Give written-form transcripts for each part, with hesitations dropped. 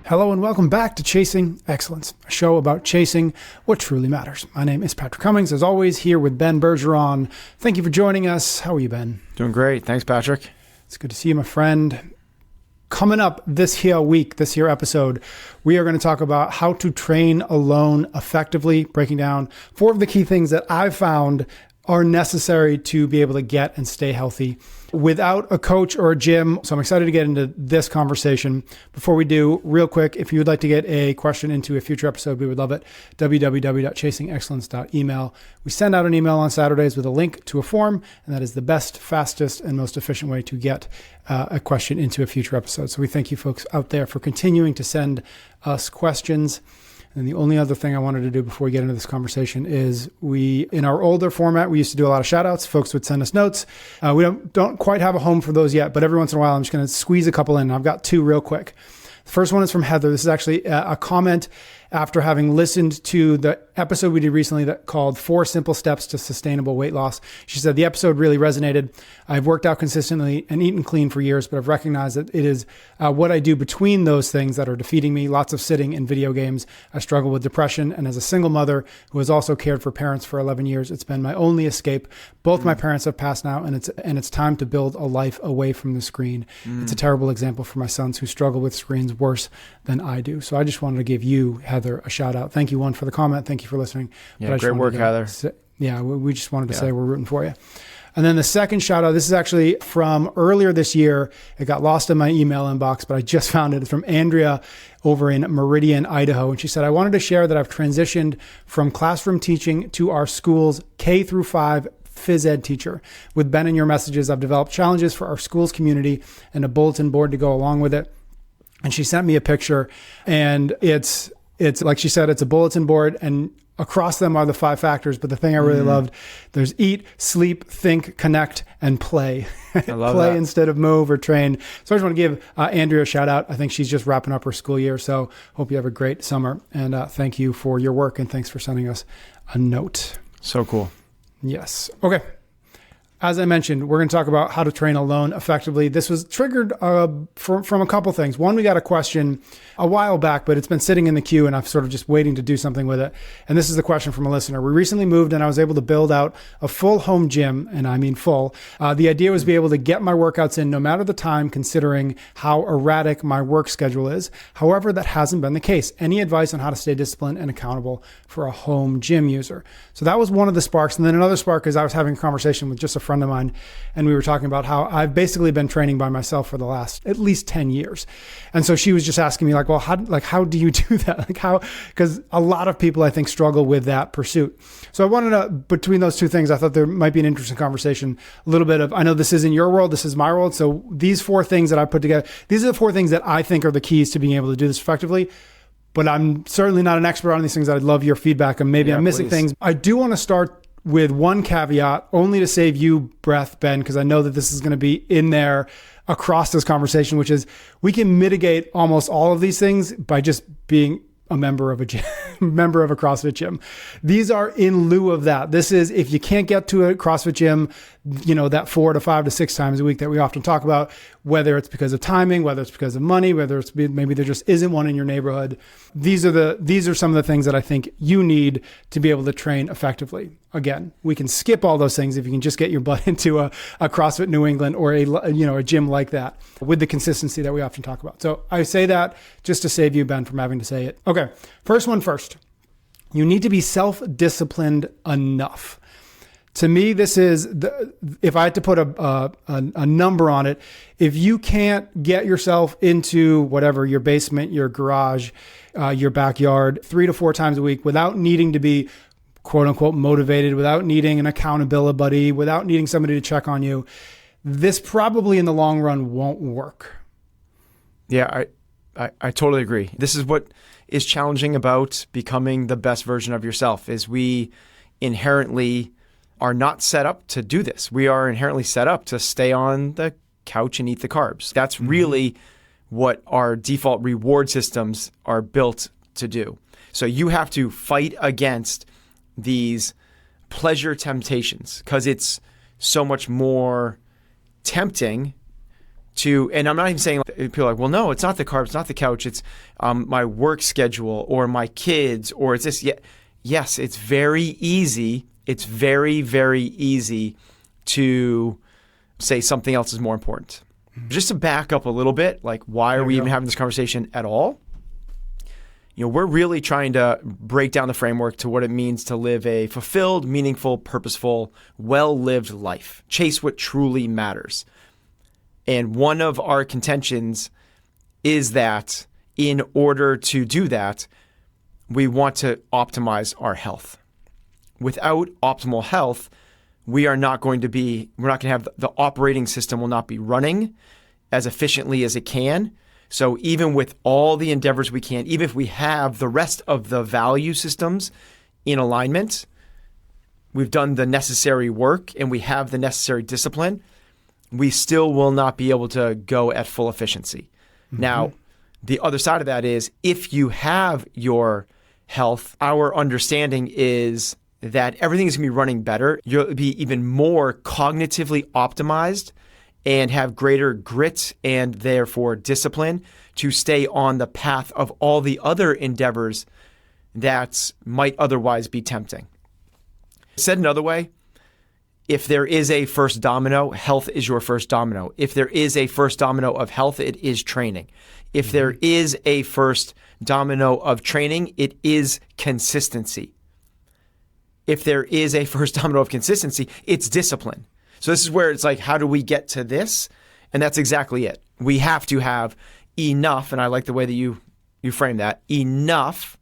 Hello and welcome back to Chasing Excellence, a show about chasing what truly matters. My name is Patrick Cummings, as always, here with Ben Bergeron. Thank you for joining us. How are you, Ben? Doing great. Thanks, Patrick. It's good to see you, my friend. Coming up this here episode, we are going to talk about how to train alone effectively, breaking down 4 of the key things that I've found are necessary to be able to get and stay healthy without a coach or a gym. So I'm excited to get into this conversation. Before we do, real quick, if you would like to get a question into a future episode, we would love it. www.chasingexcellence.email. We send out an email on Saturdays with a link to a form, and that is the best, fastest, and most efficient way to get a question into a future episode. So we thank you folks out there for continuing to send us questions. And the only other thing I wanted to do before we get into this conversation is in our older format, we used to do a lot of shout outs. Folks would send us notes. We don't quite have a home for those yet, but every once in a while, I'm just going to squeeze a couple in. I've got 2 real quick. The first one is from Heather. This is actually a comment after having listened to the episode we did recently that called 4 Simple Steps to Sustainable Weight Loss. She said, the episode really resonated. I've worked out consistently and eaten clean for years, but I've recognized that it is what I do between those things that are defeating me. Lots of sitting in video games. I struggle with depression. And as a single mother who has also cared for parents for 11 years, it's been my only escape. Both my parents have passed now, and it's time to build a life away from the screen. It's a terrible example for my sons who struggle with screens worse than I do. So I just wanted to give you, Heather, a shout out. Thank you, one, for the comment. Thank you for listening. Yeah, great work, Heather. We just wanted to say we're rooting for you. And then the second shout out, this is actually from earlier this year. It got lost in my email inbox, but I just found it. It's from Andrea over in Meridian, Idaho. And she said, I wanted to share that I've transitioned from classroom teaching to our school's K through 5 phys ed teacher. With Ben and your messages, I've developed challenges for our school's community and a bulletin board to go along with it. And she sent me a picture, and it's like she said, it's a bulletin board, and across them are the 5 factors. But the thing I really loved, there's eat, sleep, think, connect, and play. I love play that. instead of move or train. So I just want to give Andrea a shout out. I think she's just wrapping up her school year. So hope you have a great summer. And thank you for your work, and thanks for sending us a note. So cool. Yes. Okay. As I mentioned, we're going to talk about how to train alone effectively. This was triggered from a couple things. One, we got a question a while back, but it's been sitting in the queue, and I'm sort of just waiting to do something with it. And this is the question from a listener. We recently moved, and I was able to build out a full home gym, and I mean full. The idea was to be able to get my workouts in no matter the time, considering how erratic my work schedule is. However, that hasn't been the case. Any advice on how to stay disciplined and accountable for a home gym user? So that was one of the sparks. And then another spark is I was having a conversation with just a friend of mine, and we were talking about how I've basically been training by myself for the last at least 10 years. And so she was just asking me well, how do you do that? Because a lot of people I think struggle with that pursuit. So I wanted to, between those 2 things, I thought there might be an interesting conversation, a little bit of, I know this isn't your world, this is my world. So these 4 things that I put together, these are the 4 things that I think are the keys to being able to do this effectively. But I'm certainly not an expert on these things. I'd love your feedback, and maybe I'm missing things. I do want to start with one caveat, only to save you breath, Ben, because I know that this is going to be in there across this conversation, which is we can mitigate almost all of these things by just being a member of a gym, member of a CrossFit gym. These are in lieu of that. This is, if you can't get to a CrossFit gym, that 4 to 5 to 6 times a week that we often talk about, whether it's because of timing, whether it's because of money, whether it's maybe there just isn't one in your neighborhood. These are some of the things that I think you need to be able to train effectively. Again, we can skip all those things if you can just get your butt into a CrossFit New England or a gym like that with the consistency that we often talk about. So I say that just to save you, Ben, from having to say it. Okay, first one first. You need to be self-disciplined enough. To me, this is, if I had to put a number on it, if you can't get yourself into whatever, your basement, your garage, your backyard, 3 to 4 times a week without needing to be quote unquote motivated, without needing an accountability buddy, without needing somebody to check on you, this probably in the long run won't work. Yeah, I totally agree. This is what is challenging about becoming the best version of yourself, is we inherently are not set up to do this. We are inherently set up to stay on the couch and eat the carbs. That's really what our default reward systems are built to do. So you have to fight against these pleasure temptations because it's so much more tempting and I'm not even saying, people are like, well, no, it's not the carbs, it's not the couch, it's my work schedule or my kids, or it's this. Yes, it's very easy. It's very, very easy to say something else is more important. Just to back up a little bit, like, why are we even having this conversation at all? We're really trying to break down the framework to what it means to live a fulfilled, meaningful, purposeful, well-lived life. Chase what truly matters. And one of our contentions is that in order to do that, we want to optimize our health. Without optimal health, we're not going to have the operating system will not be running as efficiently as it can. So even with all the endeavors we can, even if we have the rest of the value systems in alignment, we've done the necessary work and we have the necessary discipline, we still will not be able to go at full efficiency. Now, the other side of that is, if you have your health, our understanding is that everything is going to be running better. You'll be even more cognitively optimized and have greater grit and therefore discipline to stay on the path of all the other endeavors that might otherwise be tempting. Said another way, if there is a first domino, health is your first domino. If there is a first domino of health, it is training. If there is a first domino of training, it is consistency. If there is a first domino of consistency, it's discipline. So this is where it's like, how do we get to this? And that's exactly it. We have to have enough, and I like the way that you frame that, enough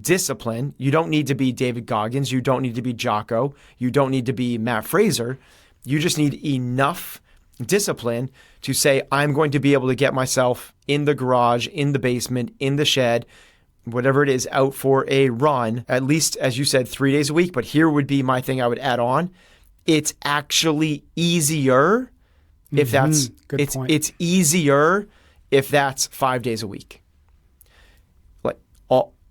discipline. You don't need to be David Goggins. You don't need to be Jocko. You don't need to be Matt Fraser. You just need enough discipline to say, I'm going to be able to get myself in the garage, in the basement, in the shed, whatever it is, out for a run, at least, as you said, 3 days a week. But here would be my thing I would add on. It's actually easier if that's, it's easier if that's 5 days a week.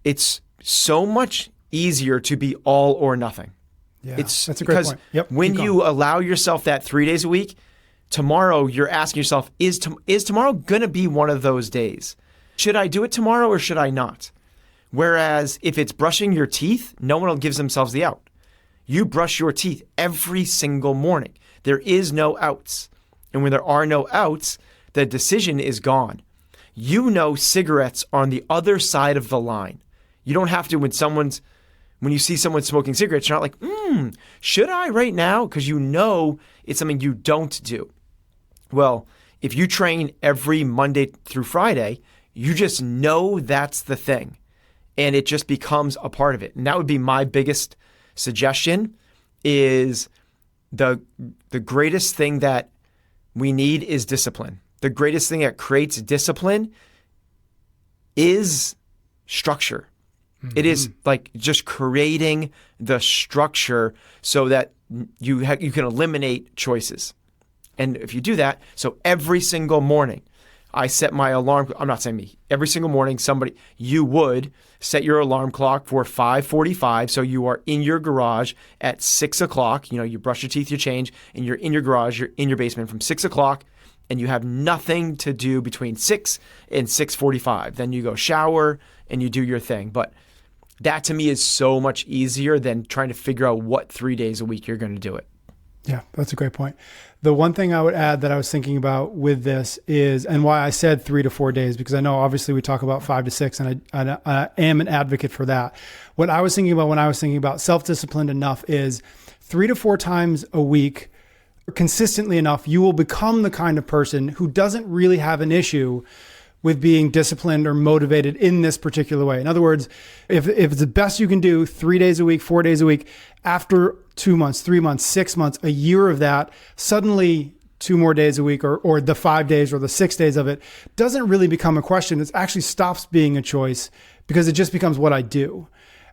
It's so much easier to be all or nothing. Yeah, that's a great point. Yep, when you allow yourself that 3 days a week, tomorrow you're asking yourself, is tomorrow going to be one of those days? Should I do it tomorrow or should I not? Whereas if it's brushing your teeth, no one gives themselves the out. You brush your teeth every single morning. There is no outs. And when there are no outs, the decision is gone. Cigarettes are on the other side of the line. You don't have to, when you see someone smoking cigarettes, you're not like, should I right now? Because it's something you don't do. Well, if you train every Monday through Friday, you just know that's the thing. And it just becomes a part of it. And that would be my biggest suggestion, is the greatest thing that we need is discipline. The greatest thing that creates discipline is structure. It is like just creating the structure so that you can eliminate choices. And if you do that, so every single morning, I set my alarm. I'm not saying me. Every single morning, you would set your alarm clock for 5:45. So you are in your garage at 6 o'clock. You brush your teeth, you change, and you're in your garage, you're in your basement from 6 o'clock, and you have nothing to do between 6 and 6:45. Then you go shower and you do your thing. But that to me is so much easier than trying to figure out what 3 days a week you're going to do it. Yeah, that's a great point. The one thing I would add that I was thinking about with this is, and why I said 3 to 4 days, because I know obviously we talk about 5 to 6, and I am an advocate for that. What I was thinking about when I was thinking about self-disciplined enough is 3 to 4 times a week, consistently enough, you will become the kind of person who doesn't really have an issue with being disciplined or motivated in this particular way. In other words, if it's the best you can do 3 days a week, 4 days a week, after 2 months, 3 months, 6 months, a year of that, suddenly 2 more days a week or the 5 days or the 6 days of it doesn't really become a question. It actually stops being a choice because it just becomes what I do.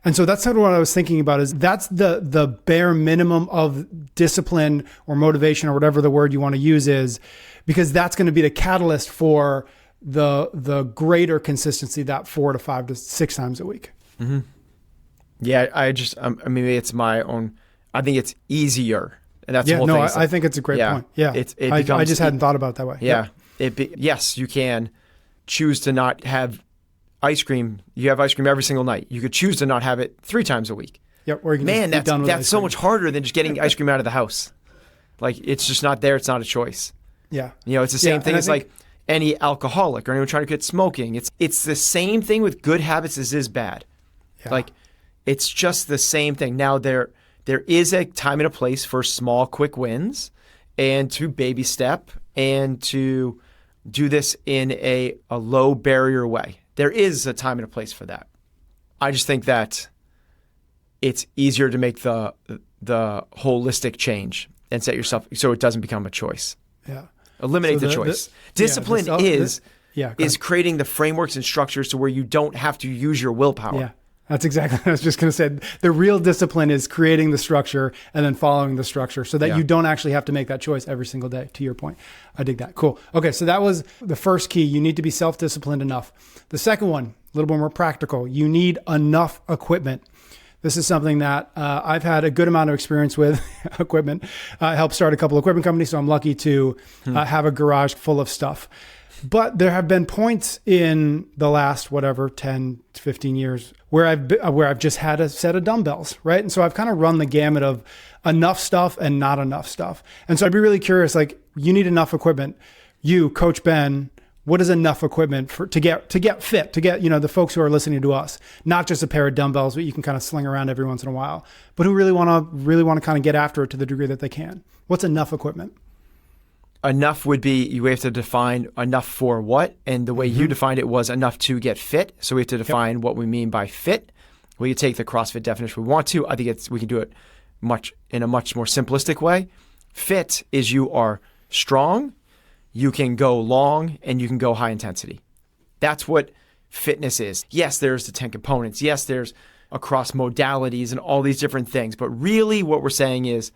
And so that's sort of what I was thinking about, is that's the bare minimum of discipline or motivation or whatever the word you want to use is, because that's going to be the catalyst for the greater consistency, that 4 to 5 to 6 times a week. Mm-hmm. Yeah, maybe it's my own. I think it's easier, and that's the whole thing. I think it's a great point. Yeah, I just hadn't thought about it that way. Yeah, Yes, you can choose to not have ice cream. You have ice cream every single night. You could choose to not have it 3 times a week. Yep. Or you can Man, just be done with that's ice so cream. much harder than just getting ice cream out of the house. Like, it's just not there. It's not a choice. Yeah. It's the same thing as like any alcoholic or anyone trying to quit smoking. It's the same thing with good habits as is bad. Yeah. Like, it's just the same thing. Now, there is a time and a place for small, quick wins and to baby step and to do this in a low barrier way. There is a time and a place for that. I just think that it's easier to make the holistic change and set yourself so it doesn't become a choice. Yeah. Eliminate the choice. Discipline is creating the frameworks and structures to where you don't have to use your willpower. Yeah. That's exactly what I was just going to say. The real discipline is creating the structure and then following the structure so that you don't actually have to make that choice every single day, to your point. I dig that. Cool. Okay, so that was the first key. You need to be self-disciplined enough. The second one, a little bit more practical. You need enough equipment. This is something that I've had a good amount of experience with, equipment. I helped start a couple of equipment companies, so I'm lucky to have a garage full of stuff. But there have been points in the last, 10, 15 years where I've just had a set of dumbbells, right? And so I've kind of run the gamut of enough stuff and not enough stuff. And so I'd be really curious, like, you need enough equipment. You, Coach Ben, what is enough equipment to get fit, to get, the folks who are listening to us, not just a pair of dumbbells that you can kind of sling around every once in a while, but who really want to kind of get after it to the degree that they can. What's enough equipment? Enough would be, you have to define enough for what, and the way you defined it was enough to get fit. So we have to define what we mean by fit. We could take the CrossFit definition we want to. I think we can do it in a much more simplistic way. Fit is you are strong, you can go long, and you can go high intensity. That's what fitness is. Yes, there's the 10 components. Yes, there's across modalities and all these different things. But really what we're saying is,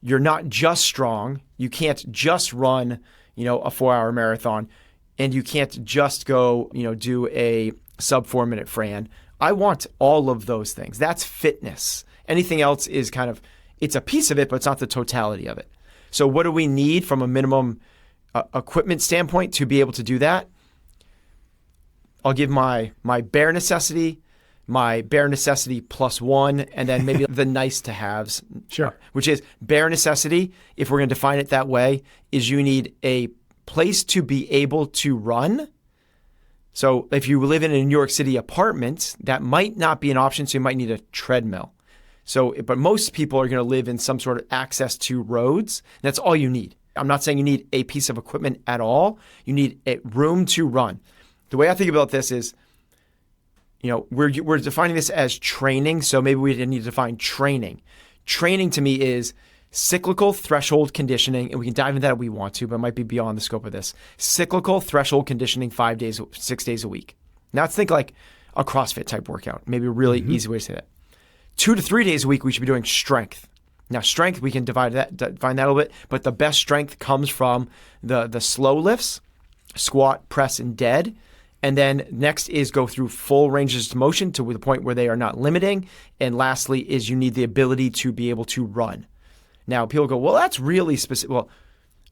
you're not just strong. You can't just run, a 4-hour marathon, and you can't just go, do a sub 4-minute Fran. I want all of those things. That's fitness. Anything else is it's a piece of it, but it's not the totality of it. So what do we need from a minimum equipment standpoint to be able to do that? I'll give my bare necessity, my bare necessity plus one, and then maybe the nice to haves. Sure. Which is bare necessity, if we're going to define it that way, is you need a place to be able to run. So if you live in a New York City apartment, that might not be an option, so you might need a treadmill. But most people are going to live in some sort of access to roads. That's all you need. I'm not saying you need a piece of equipment at all. You need a room to run. The way I think about this is, we're defining this as training, so maybe we need to define training. Training to me is cyclical threshold conditioning, and we can dive into that if we want to, but it might be beyond the scope of this. Cyclical threshold conditioning 6 days a week. Now let's think like a CrossFit type workout, maybe a really easy way to say that. 2 to 3 days a week, we should be doing strength. Now strength, we can define that a little bit, but the best strength comes from the slow lifts, squat, press, and dead. And then next is go through full ranges of motion to the point where they are not limiting. And lastly is you need the ability to be able to run. Now people go, well, that's really specific. Well,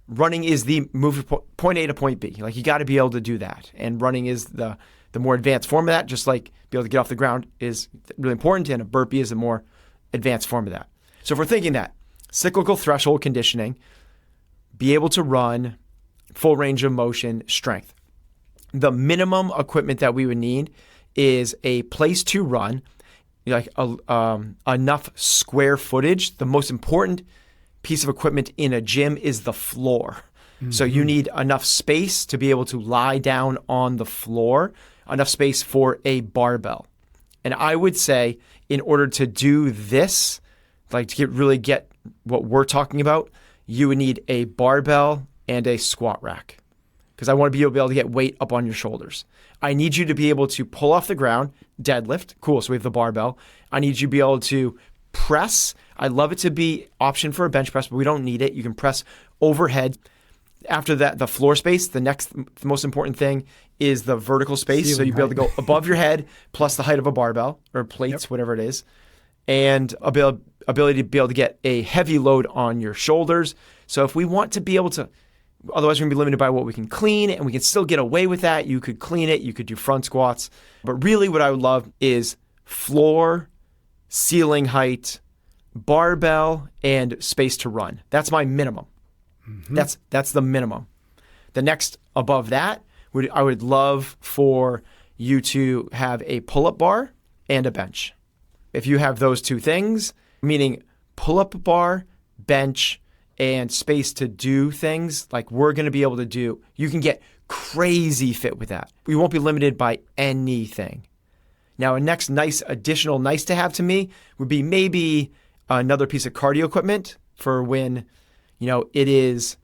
running is the move from point A to point B. Like, you got to be able to do that. And running is the more advanced form of that, just like be able to get off the ground is really important. And a burpee is a more advanced form of that. So if we're thinking that cyclical threshold conditioning, be able to run, full range of motion, strength. The minimum equipment that we would need is a place to run, like enough square footage. The most important piece of equipment in a gym is the floor. So you need enough space to be able to lie down on the floor, enough space for a barbell. And I would say in order to do this, like to really get what we're talking about, you would need a barbell and a squat rack. Because I want to be able to get weight up on your shoulders. I need you to be able to pull off the ground, deadlift. Cool, so we have the barbell. I need you to be able to press. I'd love it to be option for a bench press, but we don't need it. You can press overhead. After that, the floor space, the most important thing is the vertical space. So you'll be able to go above your head plus the height of a barbell or plates, whatever it is. And ability to be able to get a heavy load on your shoulders. So if we want to be able to Otherwise, we're going to be limited by what we can clean, and we can still get away with that. You could clean it. You could do front squats. But really what I would love is floor, ceiling height, barbell, and space to run. That's my minimum. That's the minimum. The next above that, I would love for you to have a pull-up bar and a bench. If you have those two things, meaning pull-up bar, bench, and space to do things like we're going to be able to do, you can get crazy fit with that. We won't be limited by anything. Now, a next additional nice to have to me would be maybe another piece of cardio equipment for when, it is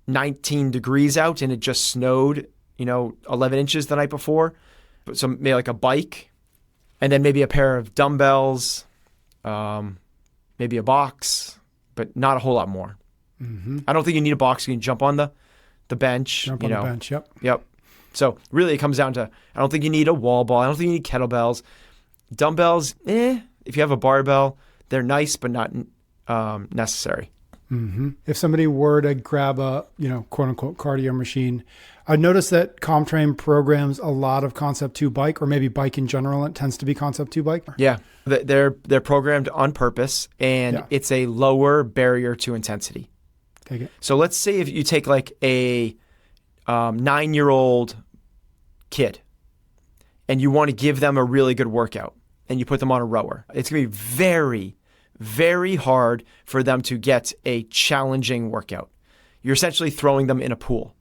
19 degrees out and it just snowed, 11 inches the night before. So maybe like a bike, and then maybe a pair of dumbbells, maybe a box, but not a whole lot more. I don't think you need a box. You can jump on the bench. Jump on the bench, yep. Yep. So really it comes down to, I don't think you need a wall ball. I don't think you need kettlebells. Dumbbells, if you have a barbell, they're nice, but not necessary. If somebody were to grab a, quote unquote cardio machine, I noticed that ComTrain programs a lot of Concept 2 bike, or maybe bike in general. It tends to be Concept 2 bike. Yeah, they're programmed on purpose, and it's a lower barrier to intensity. Take it. So let's say if you take like a 9-year-old kid and you want to give them a really good workout and you put them on a rower, it's going to be very, very hard for them to get a challenging workout. You're essentially throwing them in a pool,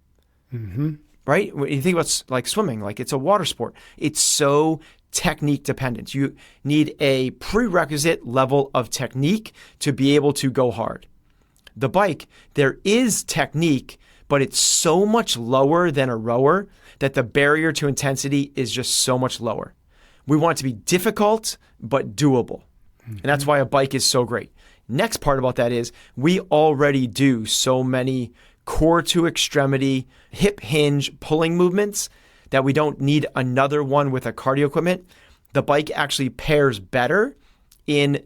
right? When you think about like swimming, like it's a water sport. It's so technique dependent. You need a prerequisite level of technique to be able to go hard. The bike, there is technique, but it's so much lower than a rower that the barrier to intensity is just so much lower. We want it to be difficult, but doable. And that's why a bike is so great. Next part about that is we already do so many core to extremity, hip hinge pulling movements that we don't need another one with a cardio equipment. The bike actually pairs better in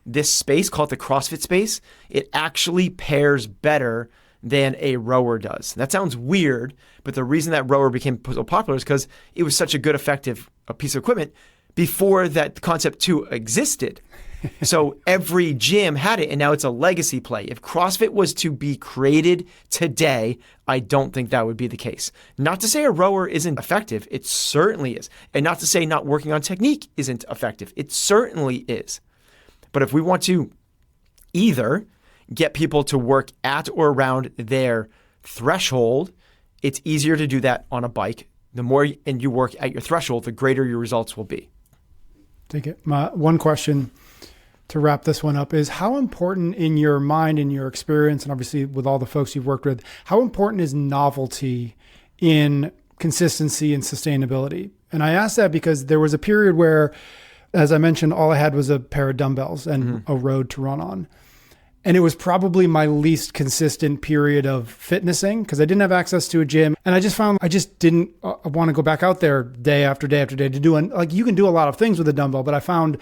this space, called the CrossFit space. It actually pairs better than a rower does. That sounds weird, but the reason that rower became so popular is because it was such a good, effective piece of equipment before that Concept 2 existed. So every gym had it, and now it's a legacy play. If CrossFit was to be created today, I don't think that would be the case. Not to say a rower isn't effective. It certainly is. And not to say not working on technique isn't effective. It certainly is. But if we want to either get people to work at or around their threshold, it's easier to do that on a bike. The more you work at your threshold, the greater your results will be. Take it. My one question to wrap this one up is, how important in your mind, in your experience, and obviously with all the folks you've worked with, how important is novelty in consistency and sustainability? And I ask that because there was a period where, as I mentioned, all I had was a pair of dumbbells and a road to run on. And it was probably my least consistent period of fitnessing because I didn't have access to a gym. And I just found I just didn't want to go back out there day after day after day to do. Like, you can do a lot of things with a dumbbell, but I found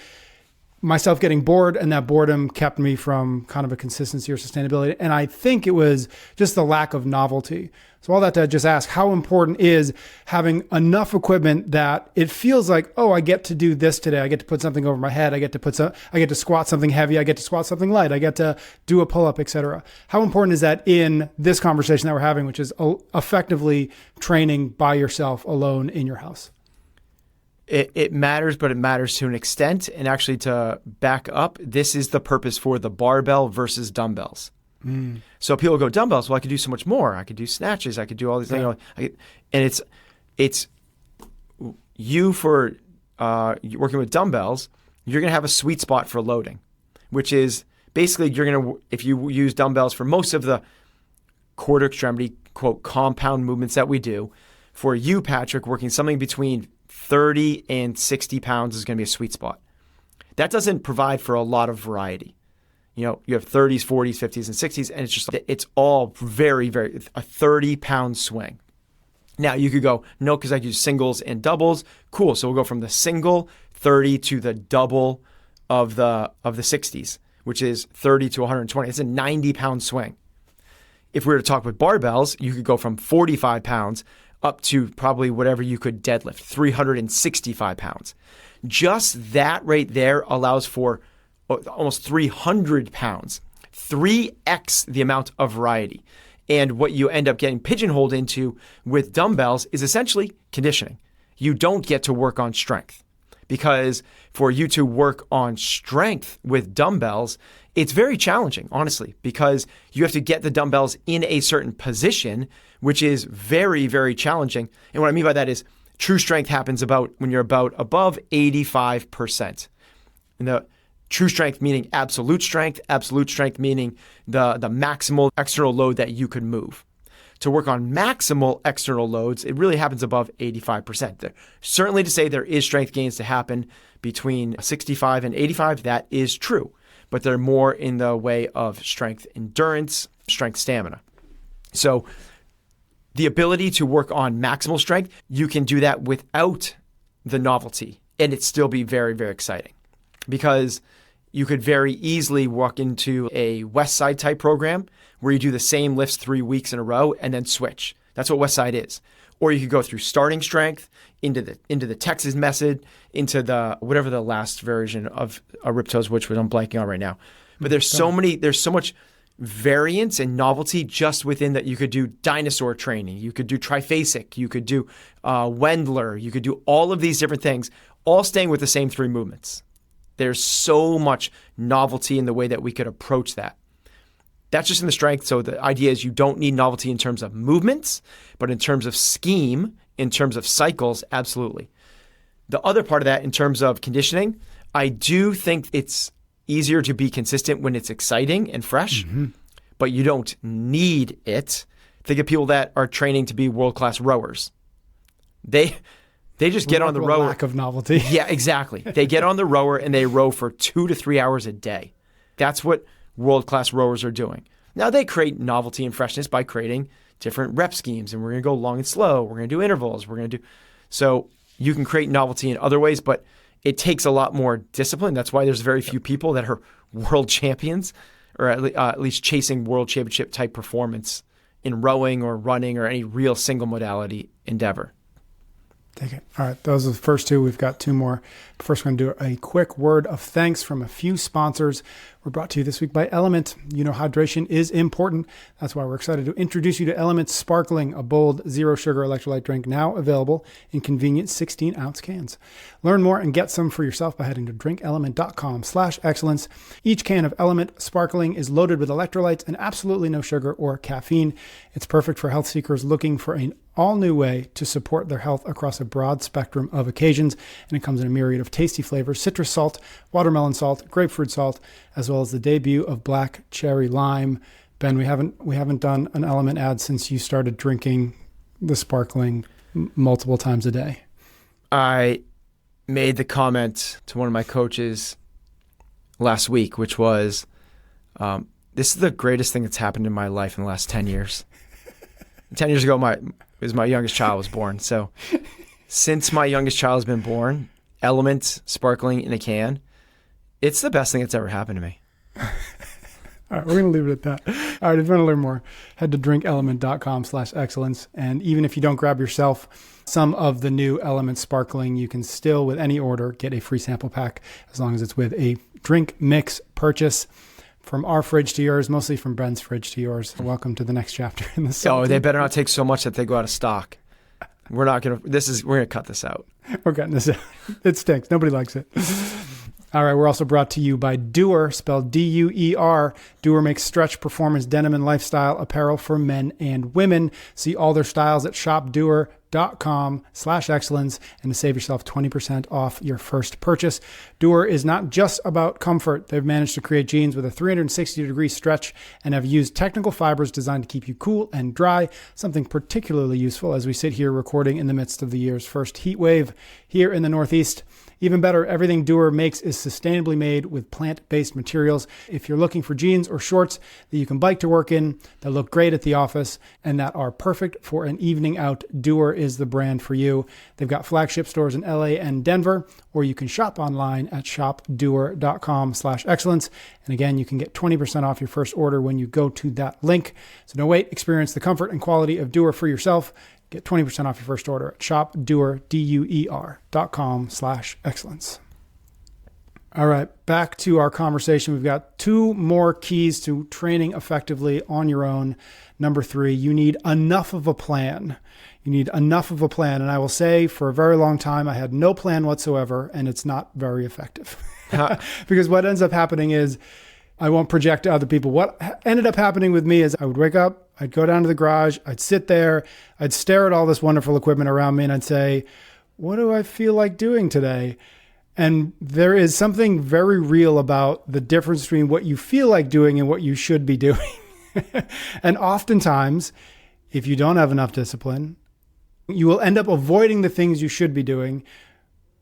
myself getting bored, and that boredom kept me from kind of a consistency or sustainability. And I think it was just the lack of novelty. So all that to just ask, how important is having enough equipment that it feels like, oh, I get to do this today. I get to put something over my head. I get to squat something heavy. I get to squat something light. I get to do a pull-up, etc. How important is that in this conversation that we're having, which is effectively training by yourself alone in your house? It matters, but it matters to an extent. And actually, to back up, this is the purpose for the barbell versus dumbbells. So people go, dumbbells, well, I could do so much more. I could do snatches. I could do all these things. And it's you for working with dumbbells, you're going to have a sweet spot for loading, which is basically if you use dumbbells for most of the core to extremity, quote, compound movements that we do, for you, Patrick, working something between 30 and 60 pounds is going to be a sweet spot. That doesn't provide for a lot of variety. You have 30s, 40s, 50s, and 60s, and it's all very, very, a 30-pound swing. Now, you could go, no, because I do singles and doubles. Cool, so we'll go from the single 30 to the double of the 60s, which is 30 to 120. It's a 90-pound swing. If we were to talk with barbells, you could go from 45 pounds up to probably whatever you could deadlift, 365 pounds. Just that right there allows for almost 300 pounds, 3x the amount of variety. And what you end up getting pigeonholed into with dumbbells is essentially conditioning. You don't get to work on strength, because for you to work on strength with dumbbells, it's very challenging, honestly, because you have to get the dumbbells in a certain position, which is very, very challenging. And what I mean by that is true strength happens about when you're about above 85%. And the true strength meaning absolute strength meaning the maximal external load that you could move. To work on maximal external loads, it really happens above 85%. Certainly to say there is strength gains to happen between 65 and 85, that is true. But they're more in the way of strength endurance, strength stamina. So the ability to work on maximal strength, you can do that without the novelty, and it still be very, very exciting. Because you could very easily walk into a West Side type program where you do the same lifts 3 weeks in a row and then switch. That's what West Side is. Or you could go through starting strength into the Texas method, into the whatever the last version of Ripto's, which I'm blanking on right now. But there's so much variance and novelty just within that. You could do dinosaur training, you could do triphasic, you could do Wendler, you could do all of these different things, all staying with the same 3 movements. There's so much novelty in the way that we could approach that. That's just in the strength. So the idea is you don't need novelty in terms of movements, but in terms of scheme, in terms of cycles, absolutely. The other part of that, in terms of conditioning, I do think it's easier to be consistent when it's exciting and fresh, but you don't need it. Think of people that are training to be world-class rowers. They just get on the rower. Lack of novelty. Yeah, exactly. They get on the rower and they row for 2 to 3 hours a day. That's what world-class rowers are doing. Now they create novelty and freshness by creating different rep schemes, and we're going to go long and slow. We're going to do intervals. So you can create novelty in other ways, but it takes a lot more discipline. That's why there's very few people that are world champions, or at least chasing world championship type performance in rowing or running or any real single modality endeavor. Take it. All right. Those are the first 2. We've got 2 more. First, we're going to do a quick word of thanks from a few sponsors. We're brought to you this week by LMNT. You know, hydration is important. That's why we're excited to introduce you to LMNT Sparkling, a bold, zero sugar electrolyte drink now available in convenient 16-ounce cans. Learn more and get some for yourself by heading to drinklmnt.com/excellence. Each can of LMNT Sparkling is loaded with electrolytes and absolutely no sugar or caffeine. It's perfect for health seekers looking for an all-new way to support their health across a broad spectrum of occasions. And it comes in a myriad of tasty flavors: citrus salt, watermelon salt, grapefruit salt, as well as the debut of black cherry lime. Ben, we haven't done an LMNT ad since you started drinking the sparkling multiple times a day. I made the comment to one of my coaches last week, which was, this is the greatest thing that's happened in my life in the last 10 years. 10 years ago, my youngest child was born. So since my youngest child has been born, LMNT Sparkling in a can, it's the best thing that's ever happened to me. All right, we're going to leave it at that. All right, if you want to learn more, head to drinklmnt.com/excellence. And even if you don't grab yourself some of the new LMNT Sparkling, you can still, with any order, get a free sample pack as long as it's with a drink mix purchase. From our fridge to yours, mostly from Ben's fridge to yours. Welcome to the next chapter in the salty. Oh, they better not take so much that they go out of stock. We're going to cut this out. We're cutting this out. It stinks. Nobody likes it. All right, we're also brought to you by DUER, spelled D-U-E-R. DUER makes stretch, performance, denim, and lifestyle apparel for men and women. See all their styles at shopdeuer.com/excellence and to save yourself 20% off your first purchase. DUER is not just about comfort. They've managed to create jeans with a 360-degree stretch and have used technical fibers designed to keep you cool and dry, something particularly useful as we sit here recording in the midst of the year's first heat wave here in the Northeast. Even better, everything DUER makes is sustainably made with plant-based materials. If you're looking for jeans or shorts that you can bike to work in, that look great at the office, and that are perfect for an evening out, DUER is the brand for you. They've got flagship stores in LA and Denver, or you can shop online at shopduer.com/excellence. And again, you can get 20% off your first order when you go to that link. So no wait, experience the comfort and quality of DUER for yourself. Get 20% off your first order at shopduer.com/excellence. All right, back to our conversation. We've got 2 more keys to training effectively on your own. Number 3, you need enough of a plan. You need enough of a plan. And I will say for a very long time, I had no plan whatsoever, and it's not very effective. Because what ends up happening is, I won't project to other people. What ended up happening with me is I would wake up, I'd go down to the garage, I'd sit there, I'd stare at all this wonderful equipment around me, and I'd say, what do I feel like doing today? And there is something very real about the difference between what you feel like doing and what you should be doing. And oftentimes, if you don't have enough discipline, you will end up avoiding the things you should be doing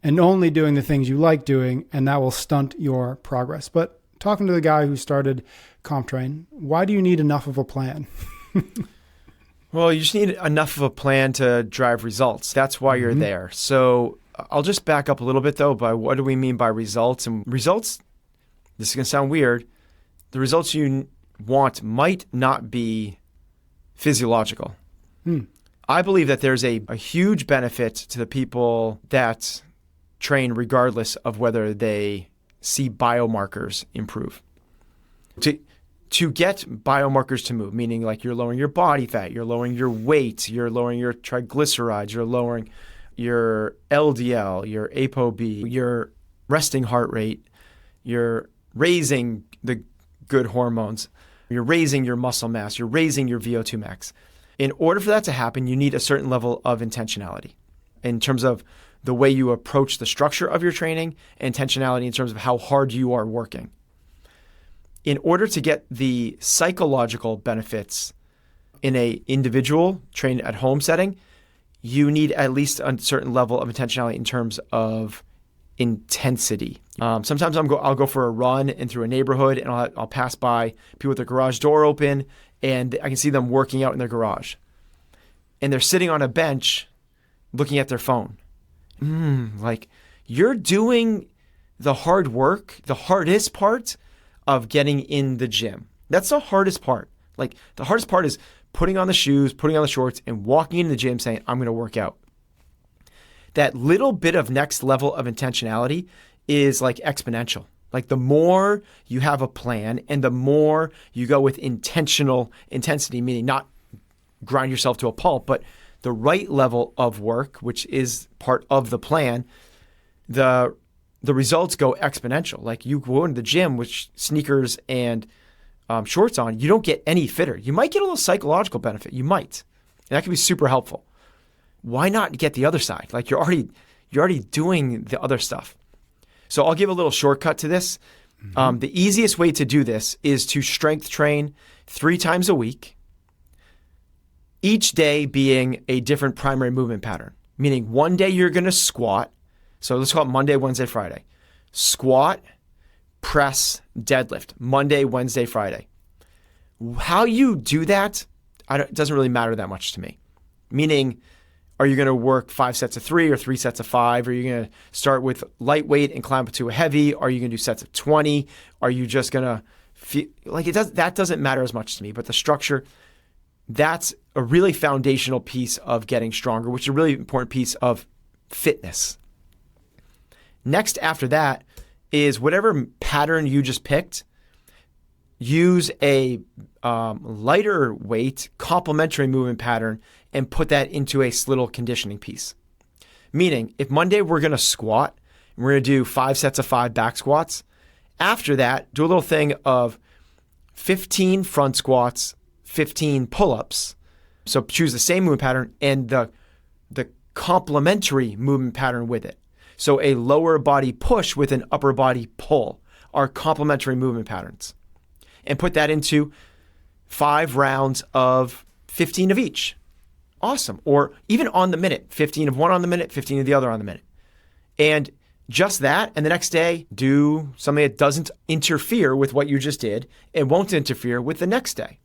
and only doing the things you like doing, and that will stunt your progress. But talking to the guy who started CompTrain, why do you need enough of a plan? Well, you just need enough of a plan to drive results. That's why you're there. So I'll just back up a little bit, though, by what do we mean by results? And results, this is going to sound weird, the results you want might not be physiological. I believe that there's a huge benefit to the people that train regardless of whether they see biomarkers improve. To get biomarkers to move, meaning like you're lowering your body fat, you're lowering your weight, you're lowering your triglycerides, you're lowering your LDL, your ApoB, your resting heart rate, you're raising the good hormones, you're raising your muscle mass, you're raising your VO2 max. In order for that to happen, you need a certain level of intentionality in terms of the way you approach the structure of your training, and intentionality in terms of how hard you are working. In order to get the psychological benefits in an individual trained at home setting, you need at least a certain level of intentionality in terms of intensity. Sometimes I'll go for a run in through a neighborhood, and I'll pass by people with their garage door open, and I can see them working out in their garage. And they're sitting on a bench looking at their phone. Like, you're doing the hard work, the hardest part of getting in the gym. That's the hardest part. Like, the hardest part is putting on the shoes, putting on the shorts, and walking into the gym saying, I'm going to work out. That little bit of next level of intentionality is like exponential. Like, the more you have a plan and the more you go with intentional intensity, meaning not grind yourself to a pulp, but the right level of work, which is part of the plan, the results go exponential. Like, you go into the gym with sneakers and shorts on, you don't get any fitter. You might get a little psychological benefit. You might. And that can be super helpful. Why not get the other side? Like, you're already doing the other stuff. So I'll give a little shortcut to this. The easiest way to do this is to strength train 3 times a week, each day being a different primary movement pattern. Meaning one day you're going to squat. So let's call it Monday, Wednesday, Friday. Squat, press, deadlift. Monday, Wednesday, Friday. How you do that, it doesn't really matter that much to me. Meaning, are you going to work 5 sets of 3 or 3 sets of 5? Are you going to start with lightweight and climb up to a heavy? Are you going to do sets of 20? Are you just going to feel like that doesn't matter as much to me, but the structure, that's a really foundational piece of getting stronger, which is a really important piece of fitness. Next after that is whatever pattern you just picked, use a lighter weight complementary movement pattern and put that into a little conditioning piece. Meaning, if Monday we're going to squat, and we're going to do 5 sets of 5 back squats, after that, do a little thing of 15 front squats, 15 pull-ups. So choose the same movement pattern and the complementary movement pattern with it. So a lower body push with an upper body pull are complementary movement patterns. And put that into 5 rounds of 15 of each. Awesome. Or even on the minute, 15 of one on the minute, 15 of the other on the minute. And just that. And the next day, do something that doesn't interfere with what you just did. It won't interfere with the next day.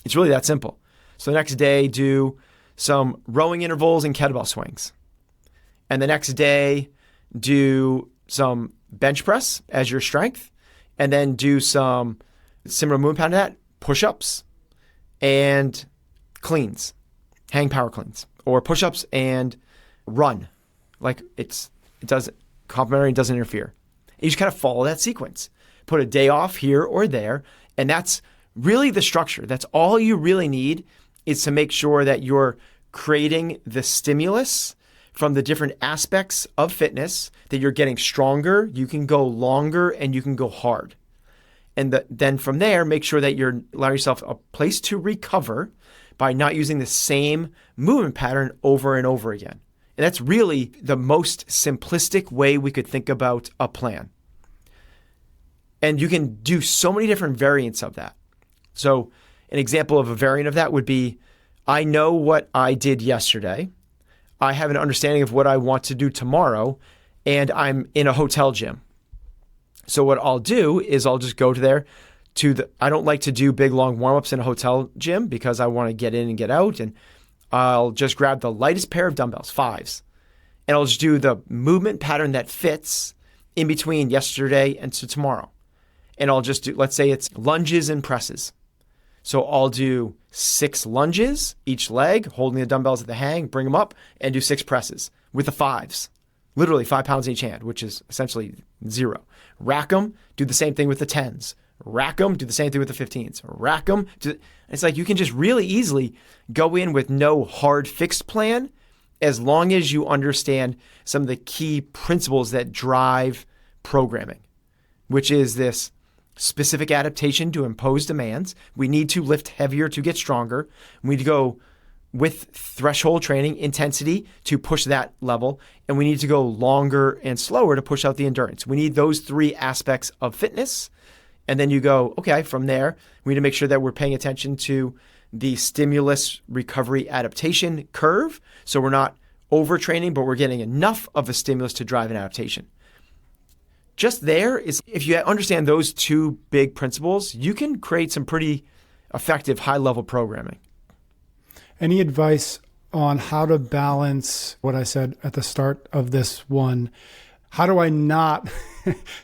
It's really that simple. So the next day, do some rowing intervals and kettlebell swings. And the next day, do some bench press as your strength. And then do some similar movement pattern to that, push-ups and cleans, hang power cleans, or push-ups and run. Like it does complementary, doesn't interfere. And you just kind of follow that sequence. Put a day off here or there, and that's really the structure. That's all you really need, is to make sure that you're creating the stimulus from the different aspects of fitness, that you're getting stronger, you can go longer, and you can go hard. And then from there, make sure that you're allowing yourself a place to recover by not using the same movement pattern over and over again. And that's really the most simplistic way we could think about a plan. And you can do so many different variants of that. So an example of a variant of that would be, I know what I did yesterday. I have an understanding of what I want to do tomorrow, and I'm in a hotel gym. So what I'll do is I'll just go I don't like to do big long warm-ups in a hotel gym because I want to get in and get out, and I'll just grab the lightest pair of dumbbells, 5s, and I'll just do the movement pattern that fits in between yesterday and to tomorrow. And I'll just do, let's say it's lunges and presses. So I'll do 6 lunges, each leg, holding the dumbbells at the hang, bring them up, and do 6 presses with the 5s. Literally 5 pounds in each hand, which is essentially 0. Rack them, do the same thing with the 10s. Rack them, do the same thing with the 15s. Rack them. It's like you can just really easily go in with no hard fixed plan, as long as you understand some of the key principles that drive programming, which is this specific adaptation to impose demands. We need to lift heavier to get stronger. We need to go with threshold training intensity to push that level. And we need to go longer and slower to push out the endurance. We need those 3 aspects of fitness. And then you go, okay, from there, we need to make sure that we're paying attention to the stimulus recovery adaptation curve. So we're not overtraining, but we're getting enough of a stimulus to drive an adaptation. Just there is, if you understand those 2 big principles, you can create some pretty effective high-level programming. Any advice on how to balance what I said at the start of this one? How do I not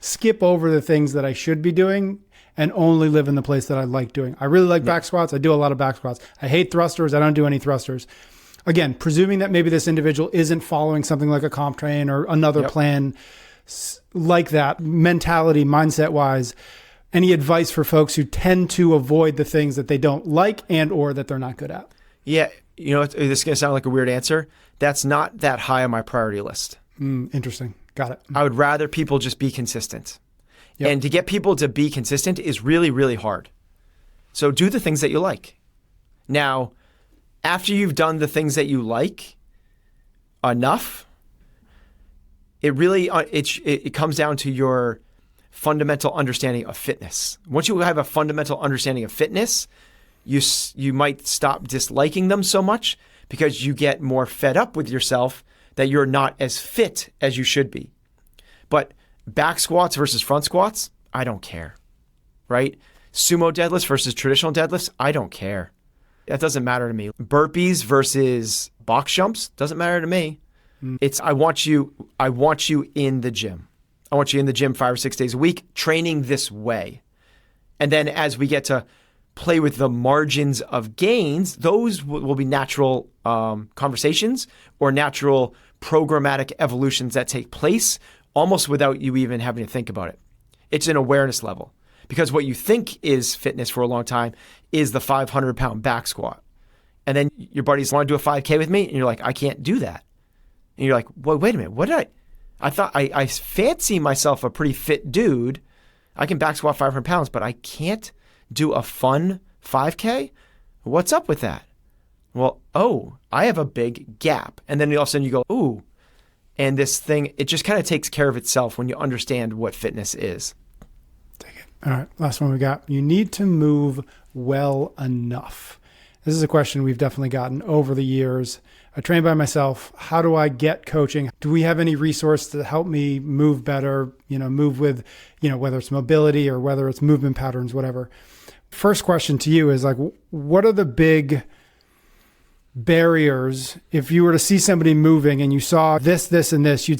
skip over the things that I should be doing and only live in the place that I like doing? I really like back squats. I do a lot of back squats. I hate thrusters. I don't do any thrusters. Again, presuming that maybe this individual isn't following something like a comp train or another plan like that, mentality, mindset-wise. Any advice for folks who tend to avoid the things that they don't like and or that they're not good at? Yeah, this is going to sound like a weird answer. That's not that high on my priority list. Interesting. Got it. I would rather people just be consistent. Yep. And to get people to be consistent is really, really hard. So do the things that you like. Now, after you've done the things that you like enough, it really it comes down to your fundamental understanding of fitness. Once you have a fundamental understanding of fitness, you might stop disliking them so much because you get more fed up with yourself that you're not as fit as you should be. But back squats versus front squats, I don't care, right? Sumo deadlifts versus traditional deadlifts, I don't care. That doesn't matter to me. Burpees versus box jumps, doesn't matter to me. It's I want you in the gym. I want you in the gym 5 or 6 days a week, training this way. And then as we get to play with the margins of gains, those will be natural conversations or natural programmatic evolutions that take place almost without you even having to think about it. It's an awareness level. Because what you think is fitness for a long time is the 500-pound back squat. And then your buddies want to do a 5K with me, and you're like, I can't do that. And you're like, well, wait a minute, what did I thought I fancy myself a pretty fit dude. I can back squat 500 pounds, but I can't do a fun 5K? What's up with that? Well, I have a big gap. And then all of a sudden you go, ooh. And this thing, it just kind of takes care of itself when you understand what fitness is. Take it. All right, last one we got. You need to move well enough. This is a question we've definitely gotten over the years. I train by myself. How do I get coaching? Do we have any resource to help me move better, move with, whether it's mobility or whether it's movement patterns, whatever. First question to you is like, what are the big barriers? If you were to see somebody moving and you saw this, and this, you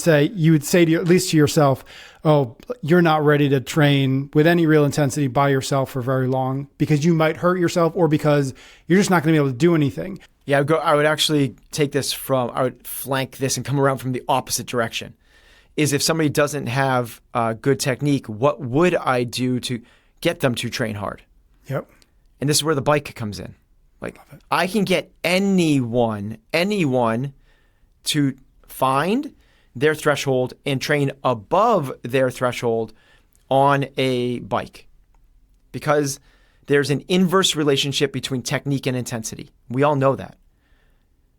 would say to at least to yourself, oh, you're not ready to train with any real intensity by yourself for very long because you might hurt yourself or because you're just not going to be able to do anything. Yeah, I would actually I would flank this and come around from the opposite direction. Is if somebody doesn't have good technique, what would I do to get them to train hard? Yep. And this is where the bike comes in. Like, I can get anyone to find their threshold and train above their threshold on a bike because there's an inverse relationship between technique and intensity. We all know that.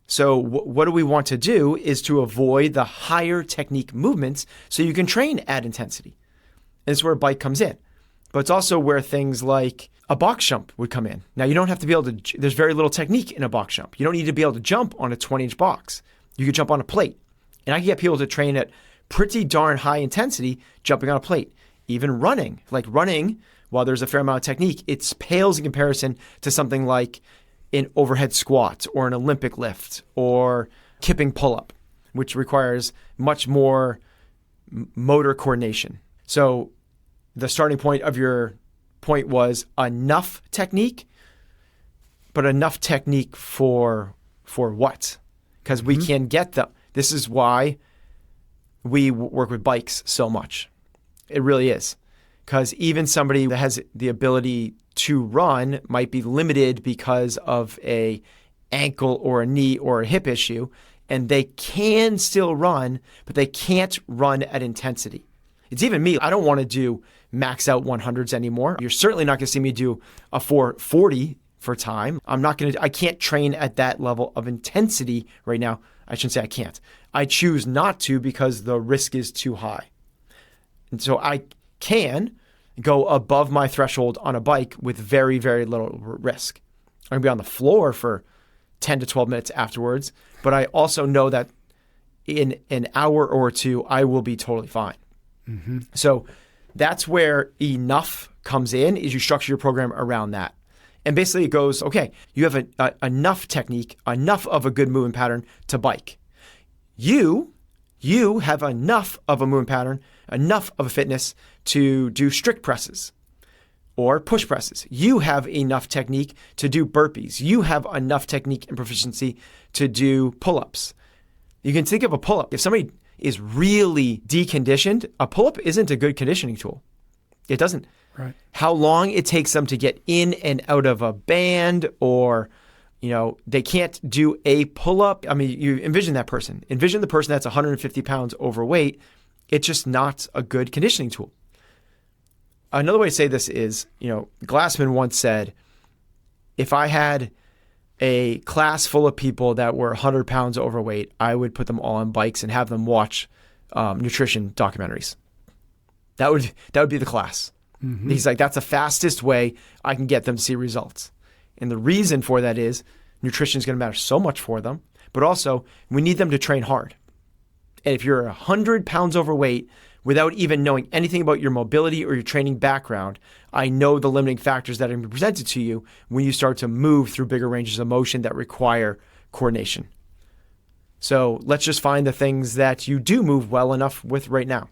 So what do we want to do is to avoid the higher technique movements so you can train at intensity. And this is where a bike comes in. But it's also where things like a box jump would come in. Now, you don't have to be able to, there's very little technique in a box jump. You don't need to be able to jump on a 20-inch box. You could jump on a plate. And I can get people to train at pretty darn high intensity jumping on a plate. Even running, while there's a fair amount of technique, it pales in comparison to something like an overhead squat or an Olympic lift or kipping pull-up, which requires much more motor coordination. So the starting point of your point was enough technique, but enough technique for what? Because we can get them. This is why we work with bikes so much. It really is. Because even somebody that has the ability to run might be limited because of a ankle or a knee or a hip issue, and they can still run, but they can't run at intensity. It's even me. I don't want to do max out 100s anymore. You're certainly not going to see me do a 440 for time. I can't train at that level of intensity right now. I shouldn't say I can't. I choose not to because the risk is too high. And so I can go above my threshold on a bike with very, very little risk. I'm going to be on the floor for 10 to 12 minutes afterwards, but I also know that in an hour or two, I will be totally fine. Mm-hmm. So that's where enough comes in, is you structure your program around that. And basically it goes, okay, you have enough technique, enough of a good movement pattern to bike. You have enough of a movement pattern, enough of a fitness to do strict presses or push presses. You have enough technique to do burpees. You have enough technique and proficiency to do pull-ups. You can think of a pull-up. If somebody is really deconditioned, a pull-up isn't a good conditioning tool. It doesn't. Right. How long it takes them to get in and out of a band, or they can't do a pull-up. I mean, you envision that person. Envision the person that's 150 pounds overweight. It's just not a good conditioning tool. Another way to say this is, Glassman once said, if I had a class full of people that were 100 pounds overweight, I would put them all on bikes and have them watch nutrition documentaries. That would be the class. Mm-hmm. He's like, that's the fastest way I can get them to see results. And the reason for that is nutrition is going to matter so much for them, but also we need them to train hard. And if you're 100 pounds overweight without even knowing anything about your mobility or your training background, I know the limiting factors that are going to be presented to you when you start to move through bigger ranges of motion that require coordination. So let's just find the things that you do move well enough with right now.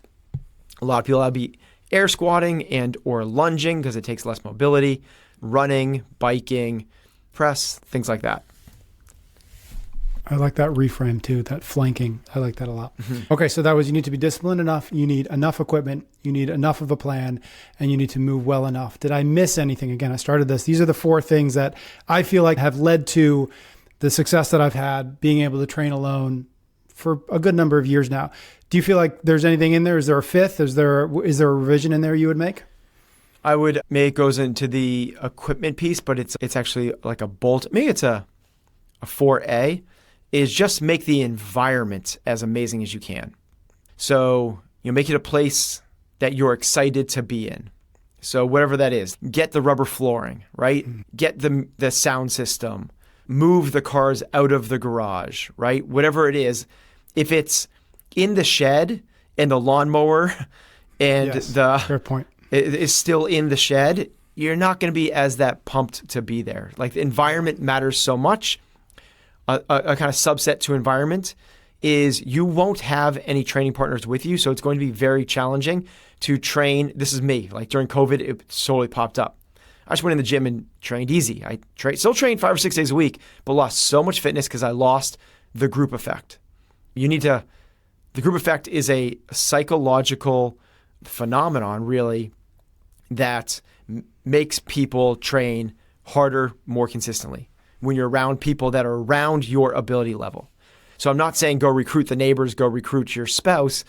A lot of people will be air squatting and or lunging because it takes less mobility, running, biking, press, things like that. I like that reframe too, that flanking. I like that a lot. Mm-hmm. Okay, so that was, you need to be disciplined enough, you need enough equipment, you need enough of a plan, and you need to move well enough. Did I miss anything? Again, I started this. These are the 4 things that I feel like have led to the success that I've had being able to train alone for a good number of years now. Do you feel like there's anything in there? Is there a 5th? Is there a revision in there you would make? I would make it goes into the equipment piece, but it's actually like a bolt. Maybe it's a 4A. Is just make the environment as amazing as you can. So, make it a place that you're excited to be in. So whatever that is, get the rubber flooring, right? Mm-hmm. Get the sound system, move the cars out of the garage, right? Whatever it is, if it's in the shed and the lawnmower and fair point. is still in the shed, you're not going to be as that pumped to be there. Like the environment matters so much. A kind of subset to environment is you won't have any training partners with you. So it's going to be very challenging to train. This is me. Like during COVID, it solely popped up. I just went in the gym and trained easy. I still trained 5 or 6 days a week, but lost so much fitness because I lost the group effect. The group effect is a psychological phenomenon, really, that makes people train harder, more consistently when you're around people that are around your ability level. So I'm not saying go recruit the neighbors, go recruit your spouse.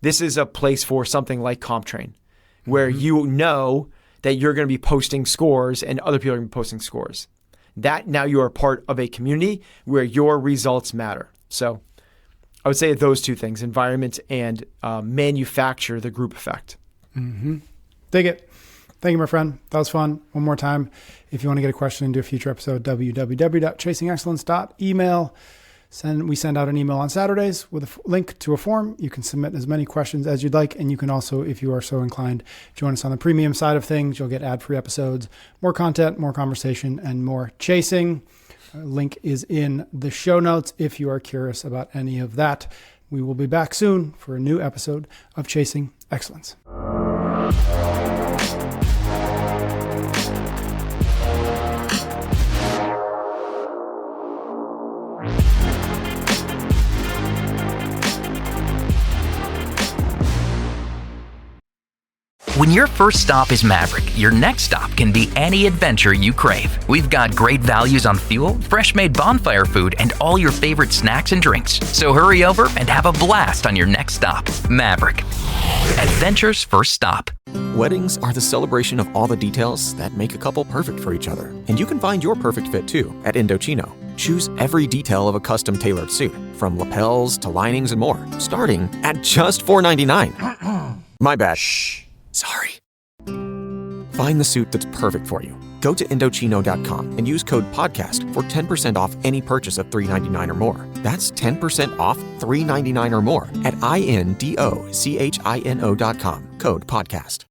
This is a place for something like CompTrain, where you know that you're going to be posting scores and other people are going to be posting scores. That now you are part of a community where your results matter. So I would say those two things, environment and manufacture the group effect. Dig it. Thank you, my friend. That was fun. One more time, if you want to get a question into a future episode, www.chasingexcellence.email. We send out an email on Saturdays with a link to a form. You can submit as many questions as you'd like. And you can also, if you are so inclined, join us on the premium side of things. You'll get ad-free episodes, more content, more conversation, and more chasing. Link is in the show notes if you are curious about any of that. We will be back soon for a new episode of Chasing Excellence. When your first stop is Maverick, your next stop can be any adventure you crave. We've got great values on fuel, fresh-made bonfire food, and all your favorite snacks and drinks. So hurry over and have a blast on your next stop. Maverick. Adventure's first stop. Weddings are the celebration of all the details that make a couple perfect for each other. And you can find your perfect fit too at Indochino. Choose every detail of a custom tailored suit, from lapels to linings and more, starting at just $4.99. My bad. Shh. Sorry. Find the suit that's perfect for you. Go to Indochino.com and use code PODCAST for 10% off any purchase of $3.99 or more. That's 10% off $3.99 or more at INDOCHINO.com. Code PODCAST.